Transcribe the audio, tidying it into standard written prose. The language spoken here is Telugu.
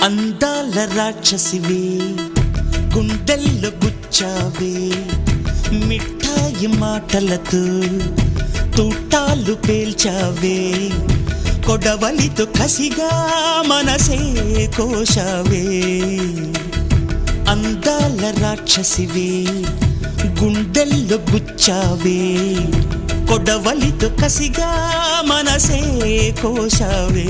అందాల రాక్షసివే గుండెల్లో గుచ్చావే మిఠాయి మాటలతో తూటాలు పేల్చావే కొడవలితో కసిగా మనసే కోశావే అందాల రాక్షసివే గుండెల్లో గుచ్చావే కొడవలితో కసిగా మనసే కోశావే